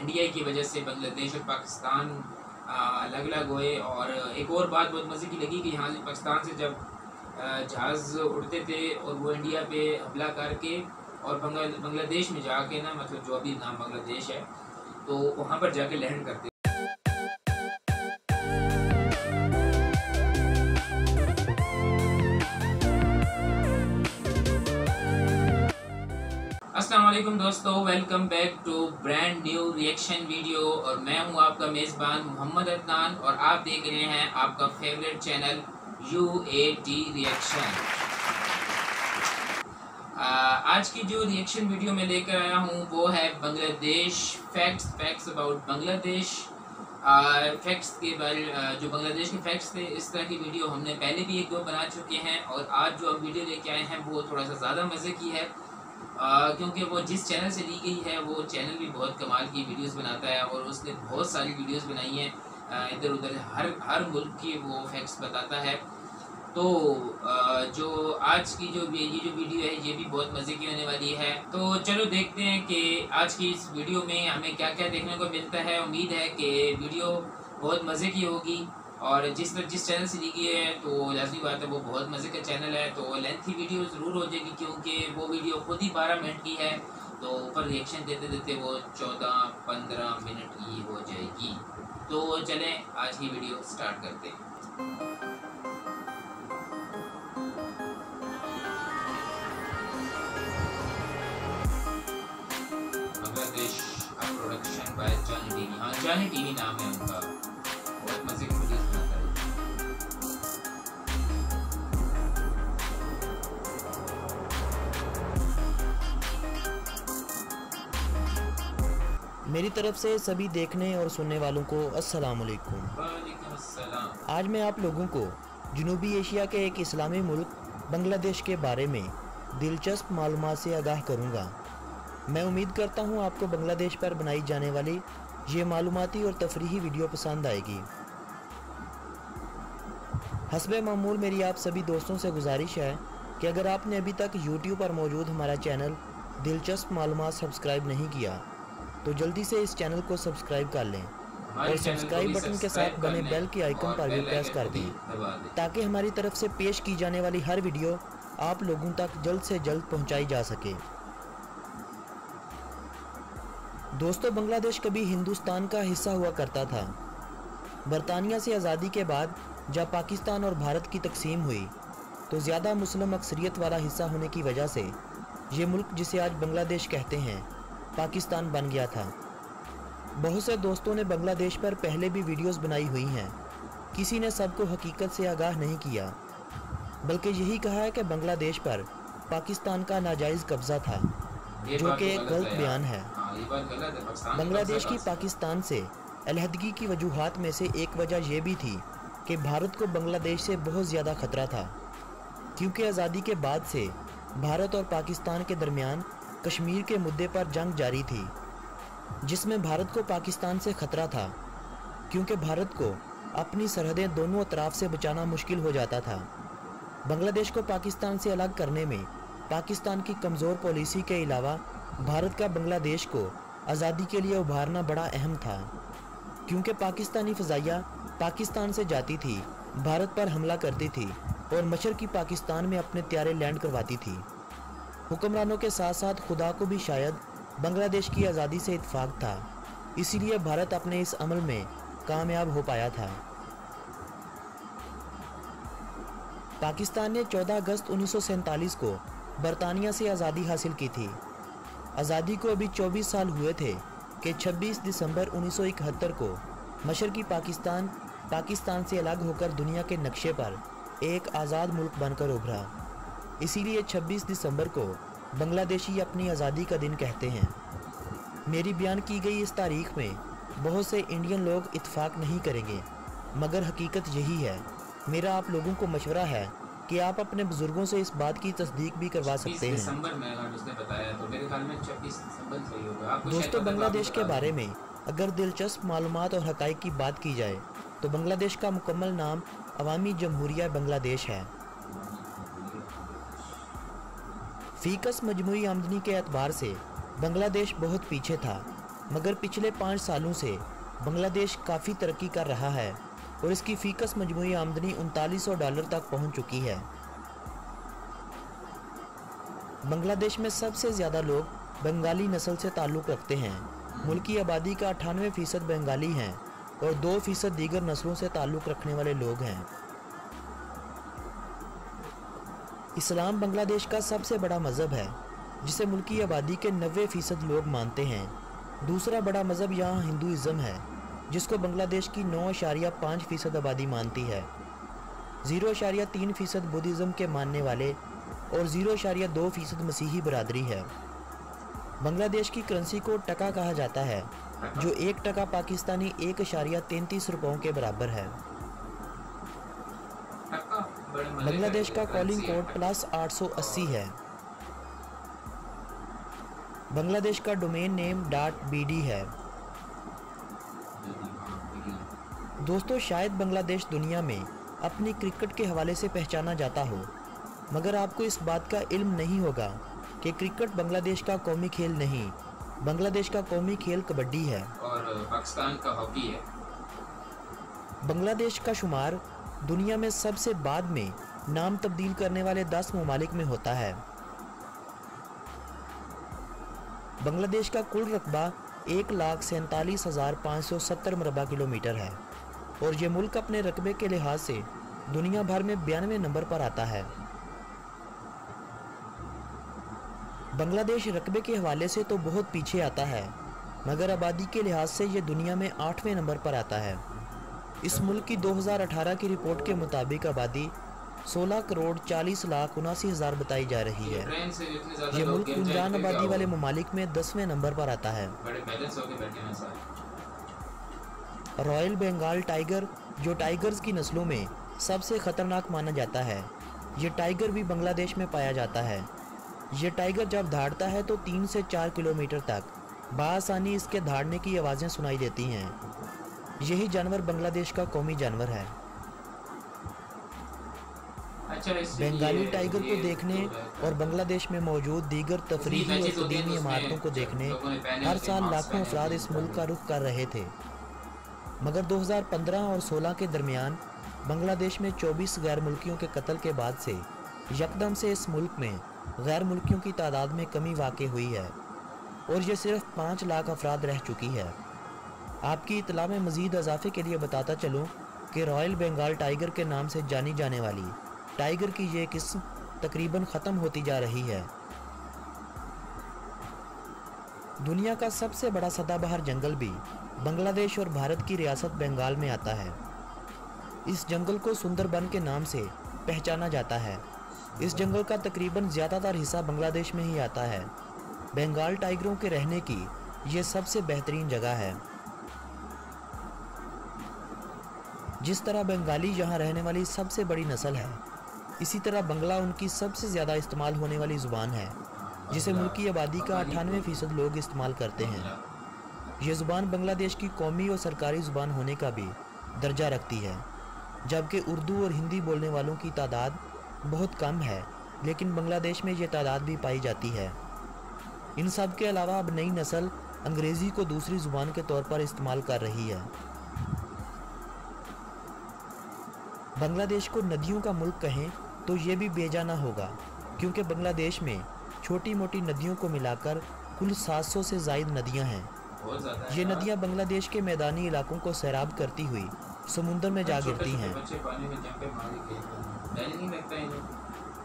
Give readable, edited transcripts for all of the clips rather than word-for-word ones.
India की वजह से बांग्लादेश और पाकिस्तान अलग अलग हुए। और एक और बात बहुत मज़े की लगी कि यहाँ से पाकिस्तान से जब जहाज़ उड़ते थे और वो इंडिया पे हमला करके और बांग्लादेश में जाके ना, मतलब जो अभी नाम बांग्लादेश है, तो वहाँ पर जाके लैंड करते। अस्सलाम वालेकुम दोस्तों, welcome back to brand new reaction video. और मैं हूं आपका मेज़बान मोहम्मद अदनान और आप देख रहे हैं आपका फेवरेट चैनल UAD रिएक्शन। आज की जो रिएक्शन वीडियो में लेकर आया हूं वो है Bangladesh facts about Bangladesh. Facts के बारे जो बांग्लादेश के फैक्ट्स थे, इस तरह की वीडियो हमने पहले भी एक दो बना चुके हैं। और आज जो हम वीडियो लेके आए हैं वो थोड़ा सा ज़्यादा मज़े की है, क्योंकि वो जिस चैनल से ली गई है वो चैनल भी बहुत कमाल की वीडियोस बनाता है और उसने बहुत सारी वीडियोस बनाई हैं इधर उधर हर मुल्क की वो फैक्ट्स बताता है। तो जो आज की जो ये जो वीडियो है ये भी बहुत मज़े की होने वाली है। तो चलो देखते हैं कि आज की इस वीडियो में हमें क्या क्या देखने को मिलता है। उम्मीद है कि वीडियो बहुत मज़े की होगी और जिस चैनल से ली गई है तो लाजमी बात है वो बहुत मज़े का चैनल है, तो लेंथी वीडियो ज़रूर हो जाएगी क्योंकि वो वीडियो खुद ही 12 मिनट की है। तो ऊपर रिएक्शन देते देते वो 14-15 मिनट की हो जाएगी। तो चलें आज की वीडियो स्टार्ट करते हैं। बांग्लादेश प्रोडक्शन बाय जानी टीवी। हाँ, जानी टीवी नाम है उनका। बहुत मज़े की वीडियोस बनाता है। मेरी तरफ से सभी देखने और सुनने वालों को अस्सलाम वालेकुम। वालेकुम अस्सलाम। आज मैं आप लोगों को जनूबी एशिया के एक इस्लामी मुल्क बांग्लादेश के बारे में दिलचस्प मालूमात से आगाह करूंगा। मैं उम्मीद करता हूं आपको बांग्लादेश पर बनाई जाने वाली ये मालूमाती और तफरीही वीडियो पसंद आएगी। हस्बे मामूल मेरी आप सभी दोस्तों से गुजारिश है कि अगर आपने अभी तक YouTube पर मौजूद हमारा चैनल दिलचस्प मालूमात सब्सक्राइब नहीं किया तो जल्दी से इस चैनल को सब्सक्राइब कर लें और सब्सक्राइब बटन के साथ बने बेल के आइकन पर भी प्रेस कर दें ताकि हमारी तरफ से पेश की जाने वाली हर वीडियो आप लोगों तक जल्द से जल्द पहुंचाई जा सके। दोस्तों, बांग्लादेश कभी हिंदुस्तान का हिस्सा हुआ करता था। बरतानिया से आज़ादी के बाद जब पाकिस्तान और भारत की तकसीम हुई तो ज़्यादा मुस्लिम अक्सरियत वाला हिस्सा होने की वजह से ये मुल्क जिसे आज बांग्लादेश कहते हैं पाकिस्तान बन गया था। बहुत से दोस्तों ने बांग्लादेश पर पहले भी वीडियोस बनाई हुई हैं। किसी ने सबको हकीकत से आगाह नहीं किया, बल्कि यही कहा है कि बांग्लादेश पर पाकिस्तान का नाजायज़ कब्ज़ा था, जो कि एक गलत बयान है। बांग्लादेश की पाकिस्तान से अलहदगी की वजूहात में से एक वजह यह भी थी कि भारत को बांग्लादेश से बहुत ज़्यादा ख़तरा था, क्योंकि आज़ादी के बाद से भारत और पाकिस्तान के दरमियान कश्मीर के मुद्दे पर जंग जारी थी, जिसमें भारत को पाकिस्तान से ख़तरा था क्योंकि भारत को अपनी सरहदें दोनों अतराफ से बचाना मुश्किल हो जाता था। बांग्लादेश को पाकिस्तान से अलग करने में पाकिस्तान की कमज़ोर पॉलिसी के अलावा भारत का बांग्लादेश को आज़ादी के लिए उभारना बड़ा अहम था, क्योंकि पाकिस्तानी फ़ज़ाइया पाकिस्तान से जाती थी, भारत पर हमला करती थी और मशरक़ी पाकिस्तान में अपने त्यारे लैंड करवाती थी। हुक्मरानों के साथ साथ खुदा को भी शायद बांग्लादेश की आज़ादी से इत्फाक था, इसीलिए भारत अपने इस अमल में कामयाब हो पाया था। पाकिस्तान ने 14 अगस्त 1947 को बरतानिया से आज़ादी हासिल की थी। आज़ादी को अभी 24 साल हुए थे कि 26 दिसंबर 1971 को मशरक़ी पाकिस्तान से अलग होकर दुनिया के नक्शे पर एक आज़ाद मुल्क बनकर उभरा। इसीलिए 26 दिसंबर को बांग्लादेशी अपनी आज़ादी का दिन कहते हैं। मेरी बयान की गई इस तारीख में बहुत से इंडियन लोग इत्फाक नहीं करेंगे, मगर हकीकत यही है। मेरा आप लोगों को मशवरा है कि आप अपने बुजुर्गों से इस बात की तस्दीक भी करवा सकते हैं। दोस्तों, बांग्लादेश के बारे में अगर दिलचस्प मालूमात और हक़ाइक़ की बात की जाए तो बांग्लादेश का मुकम्मल नाम अवामी जमहूरिया बांग्लादेश है। फ़ीकस मजमूई आमदनी के एतबार से बांग्लादेश बहुत पीछे था। मगर पिछले 5 सालों से बांग्लादेश काफ़ी तरक्की कर रहा है और इसकी फीकस मजमूई आमदनी $3900 तक पहुंच चुकी है। बांग्लादेश में सबसे ज़्यादा लोग बंगाली नस्ल से ताल्लुक़ रखते हैं। मुल्क की आबादी का 98% बंगाली हैं और 2% दीगर नस्लों से ताल्लुक़ रखने वाले लोग हैं। इस्लाम बांग्लादेश का सबसे बड़ा मज़हब है जिसे मुल्क की आबादी के 90% लोग मानते हैं। दूसरा बड़ा मज़हब यहाँ हिंदुइज़्म है जिसको बांग्लादेश की 9.5% आबादी मानती है। 0.3% बुद्धिज़्म के मानने वाले और 0.2% मसीही बरादरी है। बांग्लादेश की करेंसी को टका कहा जाता है जो 1 टका पाकिस्तानी 1.33 रुपयों के बराबर है। बांग्लादेश का कॉलिंग कोड +880 है। बांग्लादेश का डोमेन नेम .bd है। दोस्तों, शायद बांग्लादेश दुनिया में अपनी क्रिकेट के हवाले से पहचाना जाता हो, मगर आपको इस बात का इल्म नहीं होगा कि क्रिकेट बांग्लादेश का कौमी खेल नहीं, बांग्लादेश का कौमी खेल कबड्डी है और पाकिस्तान का हॉकी है। बांग्लादेश का शुमार दुनिया में सबसे बाद में नाम तब्दील करने वाले 10 ममालिक में होता है। बांग्लादेश का कुल रकबा 1,47,570 मरबा किलोमीटर है और ये मुल्क अपने रकबे के लिहाज से दुनिया भर में 92 नंबर पर आता है। बांग्लादेश रकबे के हवाले से तो बहुत पीछे आता है, मगर आबादी के लिहाज से ये दुनिया में 8वें नंबर पर आता है। इस मुल्क की 2018 की रिपोर्ट के मुताबिक आबादी 16,40,79,000 बताई जा रही है। ये मुल्क गुंजान आबादी वाले ममालिक में 10वें नंबर पर आता है। रॉयल बंगाल टाइगर, जो टाइगर्स की नस्लों में सबसे ख़तरनाक माना जाता है, ये टाइगर भी बांग्लादेश में पाया जाता है। ये टाइगर जब दहाड़ता है तो 3 से 4 किलोमीटर तक बआसानी इसके दहाड़ने की आवाज़ें सुनाई देती हैं। यही जानवर बांग्लादेश का कौमी जानवर है। बंगाली टाइगर को देखने और बांग्लादेश में मौजूद दीगर तफरीही और कदीमी इमारतों को देखने हर साल लाखों अफराद इस मुल्क का रुख कर रहे थे, मगर 2015 और 16 के दरमियान बांग्लादेश में 24 गैर मुल्कियों के कत्ल के बाद से यकदम से इस मुल्क में गैर मुल्कियों की तादाद में कमी वाक़ई हुई है और ये सिर्फ 5 लाख अफराद रह चुकी है। आपकी इतला में मज़ीद इजाफे के लिए बताता चलूँ कि रॉयल बंगाल टाइगर के नाम से जानी जाने वाली टाइगर की ये किस्म तकरीबन ख़त्म होती जा रही है। दुनिया का सबसे बड़ा सदाबहार जंगल भी बांग्लादेश और भारत की रियासत बंगाल में आता है। इस जंगल को सुंदरबन के नाम से पहचाना जाता है। इस जंगल का तकरीबन ज़्यादातर हिस्सा बांग्लादेश में ही आता है। बंगाल टाइगरों के रहने की ये सबसे बेहतरीन जगह है। जिस तरह बंगाली यहाँ रहने वाली सबसे बड़ी नस्ल है, इसी तरह बंगला उनकी सबसे ज़्यादा इस्तेमाल होने वाली ज़ुबान है, जिसे मुल्क की आबादी का 98% लोग इस्तेमाल करते हैं। ये ज़ुबान बांग्लादेश की कौमी और सरकारी ज़ुबान होने का भी दर्जा रखती है, जबकि उर्दू और हिंदी बोलने वालों की तादाद बहुत कम है, लेकिन बांग्लादेश में ये तादाद भी पाई जाती है। इन सब के अलावा अब नई नस्ल अंग्रेज़ी को दूसरी ज़ुबान के तौर पर इस्तेमाल कर रही है। बांग्लादेश को नदियों का मुल्क कहें तो ये भी बेजाना होगा, क्योंकि बांग्लादेश में छोटी मोटी नदियों को मिलाकर कुल 700 से ज़ायद नदियां हैं। ये नदियां बांग्लादेश के मैदानी इलाकों को सैराब करती हुई समुंदर में जा गिरती हैं।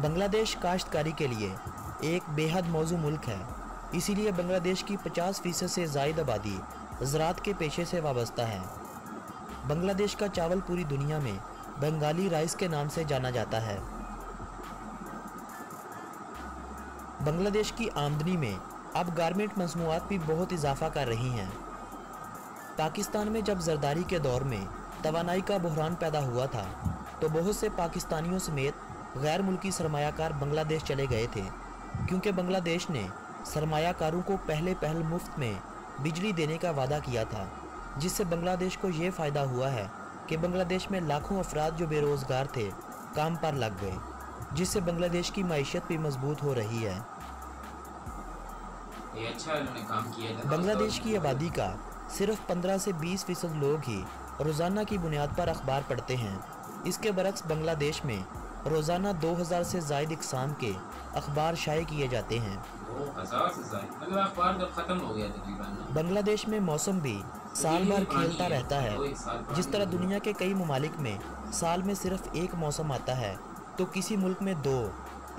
बांग्लादेश काश्तकारी के लिए एक बेहद मौजू मुल्क है, इसीलिए बांग्लादेश की 50% से ज़ायद आबादी ज़राअत के पेशे से वाबस्ता है। बांग्लादेश का चावल पूरी दुनिया में बंगाली राइस के नाम से जाना जाता है। बांग्लादेश की आमदनी में अब गारमेंट मसनूआत भी बहुत इजाफा कर रही हैं। पाकिस्तान में जब जरदारी के दौर में तवानाई का बहरान पैदा हुआ था, तो बहुत से पाकिस्तानियों समेत गैर मुल्की सरमायाकार बांग्लादेश चले गए थे, क्योंकि बांग्लादेश ने सरमायाकारों को पहल मुफ्त में बिजली देने का वादा किया था, जिससे बांग्लादेश को ये फ़ायदा हुआ है कि बांग्लादेश में लाखों अफराद जो बेरोज़गार थे काम पर लग गए, जिससे बांग्लादेश की मईशत भी मजबूत हो रही है। ये अच्छा उन्होंने काम किया था। बांग्लादेश की आबादी का सिर्फ 15 से 20% लोग ही रोज़ाना की बुनियाद पर अखबार पढ़ते हैं। इसके बरक्स बांग्लादेश में रोज़ाना 2000 से ज़ायद इक़साम के अखबार शाये किए जाते हैं। 2000 से ज़ायद, मतलब अखबार जब ख़त्म हो गया तकरीबन। बांग्लादेश में मौसम भी साल भर खेलता रहता है। जिस तरह दुनिया के कई ममालिक में साल में सिर्फ एक मौसम आता है तो किसी मुल्क में 2।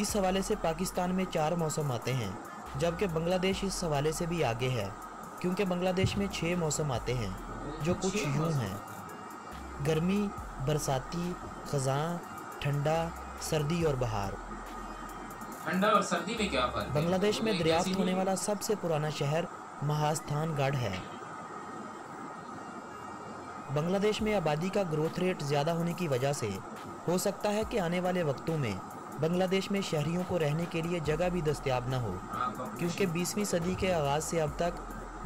इस हवाले से पाकिस्तान में 4 मौसम आते हैं, जबकि बांग्लादेश इस हवाले से भी आगे है, क्योंकि बांग्लादेश में 6 मौसम आते हैं जो कुछ यूँ हैं: गर्मी, बरसाती, ख़ज़ां, ठंडा, सर्दी और बहार। ठंडा और सर्दी में क्या फ़र्क है? बांग्लादेश में दरियाफ्त होने वाला सबसे पुराना शहर महास्थान गढ़ है। बांग्लादेश में आबादी का ग्रोथ रेट ज़्यादा होने की वजह से हो सकता है कि आने वाले वक्तों में बांग्लादेश में शहरियों को रहने के लिए जगह भी दस्तयाब न हो, क्योंकि 20वीं सदी के आगाज़ से अब तक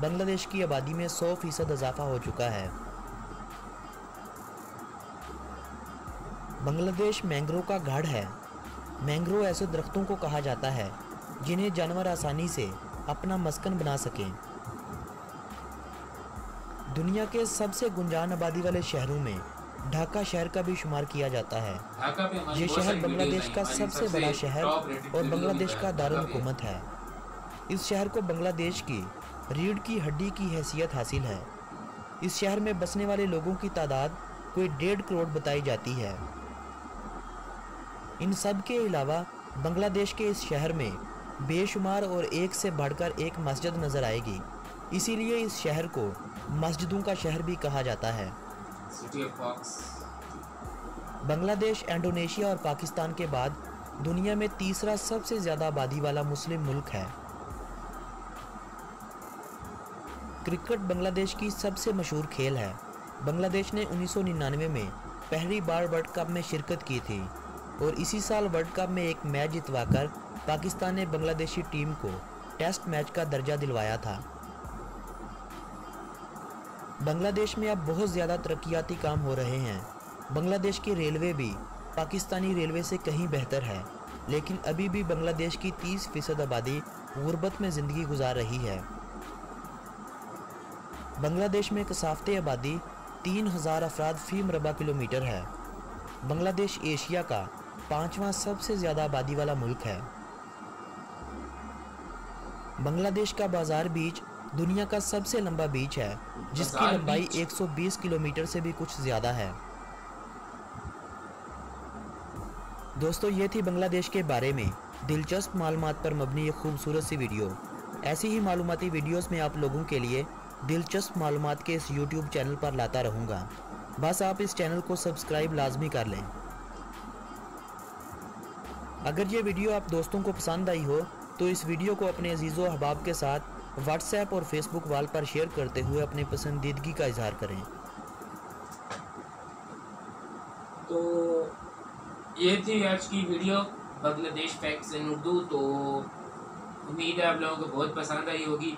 बांग्लादेश की आबादी में 100% इजाफा हो चुका है। बांग्लादेश मैंग्रोव का गढ़ है। मैंग्रोव ऐसे दरख्तों को कहा जाता है जिन्हें जानवर आसानी से अपना मस्कन बना सकें। दुनिया के सबसे गुंजान आबादी वाले शहरों में ढाका शहर का भी शुमार किया जाता है। ये शहर बांग्लादेश का सबसे बड़ा शहर और बांग्लादेश का दारुल हुकूमत है। इस शहर को बांग्लादेश की रीढ़ की हड्डी की हैसियत हासिल है। इस शहर में बसने वाले लोगों की तादाद कोई 1.5 करोड़ बताई जाती है। इन सब के अलावा बांग्लादेश के इस शहर में बेशुमार और एक से बढ़कर एक मस्जिद नज़र आएगी, इसीलिए इस शहर को मस्जिदों का शहर भी कहा जाता है। City of fox. Bangladesh Indonesia और पाकिस्तान के बाद दुनिया में तीसरा सबसे ज़्यादा आबादी वाला मुस्लिम मुल्क है। क्रिकेट बांग्लादेश की सबसे मशहूर खेल है। बांग्लादेश ने 1999 में पहली बार वर्ल्ड कप में शिरकत की थी और इसी साल वर्ल्ड कप में एक मैच जितवाकर पाकिस्तान ने बांग्लादेशी टीम को टेस्ट मैच का दर्जा दिलवाया था। बांग्लादेश में अब बहुत ज़्यादा तरक्याती काम हो रहे हैं। बांग्लादेश की रेलवे भी पाकिस्तानी रेलवे से कहीं बेहतर है, लेकिन अभी भी बांग्लादेश की 30% आबादी गुर्बत में ज़िंदगी गुजार रही है। बांग्लादेश में कसाफत आबादी 3000 अफराद फ़ी मरबा किलोमीटर है। बांग्लादेश एशिया का 5वां सबसे ज़्यादा आबादी वाला मुल्क है। बांग्लादेश का बाज़ार बीच दुनिया का सबसे लंबा बीच है, जिसकी लंबाई 120 किलोमीटर से भी कुछ ज़्यादा है। दोस्तों, ये थी बांग्लादेश के बारे में दिलचस्प मालूमात पर मबनी एक खूबसूरत सी वीडियो। ऐसी ही मालूमाती वीडियोस में आप लोगों के लिए दिलचस्प मालूमात के इस YouTube चैनल पर लाता रहूँगा। बस आप इस चैनल को सब्सक्राइब लाजमी कर लें। अगर ये वीडियो आप दोस्तों को पसंद आई हो तो इस वीडियो को अपने अजीज़ों अहबाब के साथ व्हाट्सएप और फेसबुक वाल पर शेयर करते हुए अपनी पसंदीदगी का इजहार करें। तो ये थी आज की video Bangladesh facts in Urdu. तो उम्मीद है आप लोगों को बहुत पसंद आई होगी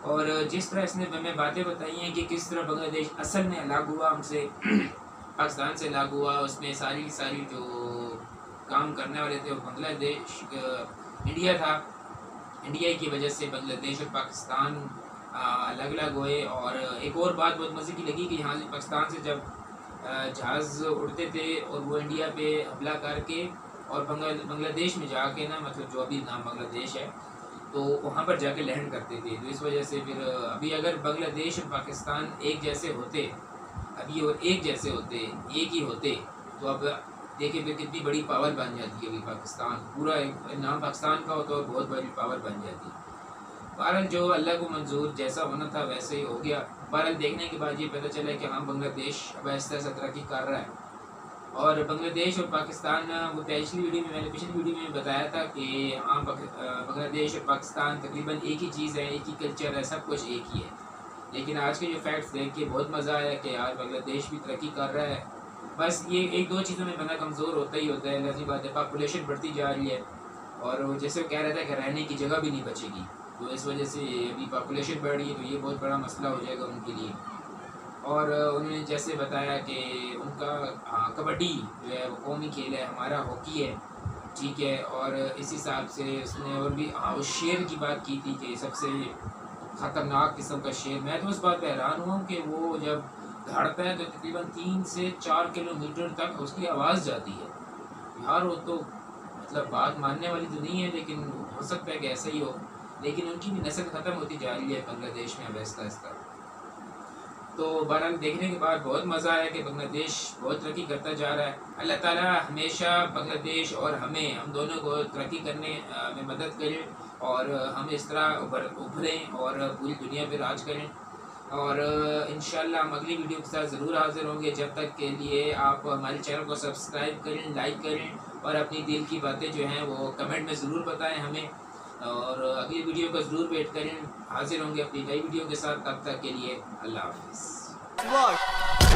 और जिस तरह इसने हमें बातें बताई हैं कि किस तरह बांग्लादेश असल में अलग हुआ हमसे पाकिस्तान से अलग हुआ, उसमें सारी जो काम करने वाले थे वो बांग्लादेश इंडिया था। इंडिया की वजह से बांग्लादेश और पाकिस्तान अलग अलग हुए। और एक और बात बहुत मज़े की लगी कि यहाँ से पाकिस्तान से जब जहाज़ उड़ते थे और वो इंडिया पे हमला करके और बांग्लादेश में जाके ना, मतलब जो अभी नाम बांग्लादेश है, तो वहाँ पर जाके लैंड करते थे। तो इस वजह से फिर अभी अगर बांग्लादेश और पाकिस्तान एक जैसे होते अभी और एक जैसे होते, एक ही होते, तो अब देखिए फिर कितनी बड़ी पावर बन जाती है। अभी पाकिस्तान पूरा नाम पाकिस्तान का होता और बहुत बड़ी पावर बन जाती। बहरहाल जो अल्लाह को मंजूर जैसा होना था वैसे ही हो गया। बहरहाल देखने के बाद ये पता चला कि हाँ, बांग्लादेश अब ऐसा तरक्की कर रहा है। और बांग्लादेश और पाकिस्तान, वो पिछली वीडियो में मैंने पिछली वीडियो में बताया था कि हाँ, बांग्लादेश और पाकिस्तान तकरीबन एक ही चीज़ है, एक ही कल्चर है, सब कुछ एक ही है। लेकिन आज के जो फैक्ट्स देख के बहुत मज़ा आया कि यार बांग्लादेश भी तरक्की कर रहा है। बस ये एक दो चीज़ों में बंदा कमज़ोर होता ही होता है, लाज़मी बात है। पॉपुलेशन बढ़ती जा रही है और जैसे वो कह रहा था कि रहने की जगह भी नहीं बचेगी, तो इस वजह से अभी पॉपुलेशन बढ़ रही है, तो ये बहुत बड़ा मसला हो जाएगा उनके लिए। और उन्होंने जैसे बताया कि उनका कबड्डी जो है वो कौमी खेल है, हमारा हॉकी है, ठीक है। और इस हिसाब से उसने और भी उस शेर की बात की थी कि सबसे ख़तरनाक किस्म का शेर। मैं तो उस बात पर हैरान हुआ कि वो जब दहाड़ता है तो तकरीबन 3 से 4 किलोमीटर तक उसकी आवाज़ जाती है यार। वो तो मतलब बात मानने वाली तो नहीं है, लेकिन हो सकता है कि ऐसा ही हो। लेकिन उनकी भी नस्ल ख़त्म होती जा रही है बांग्लादेश में अब आहिस्ता आहिस्ता। तो बहरहाल देखने के बाद बहुत मज़ा आया कि बांग्लादेश बहुत तरक्की करता जा रहा है। अल्लाह ताला हमेशा बांग्लादेश और हम दोनों को तरक्की करने में मदद करें और हम इस तरह उभरें और पूरी दुनिया पर राज करें। और इंशाल्लाह हम अगली वीडियो के साथ ज़रूर हाज़िर होंगे। जब तक के लिए आप हमारे चैनल को सब्सक्राइब करें, लाइक करें और अपनी दिल की बातें जो हैं वो कमेंट में ज़रूर बताएं हमें। और अगली वीडियो का ज़रूर वेट करें। हाज़िर होंगे अपनी नई वीडियो के साथ। तब तक के लिए अल्लाह हाफ़िज़।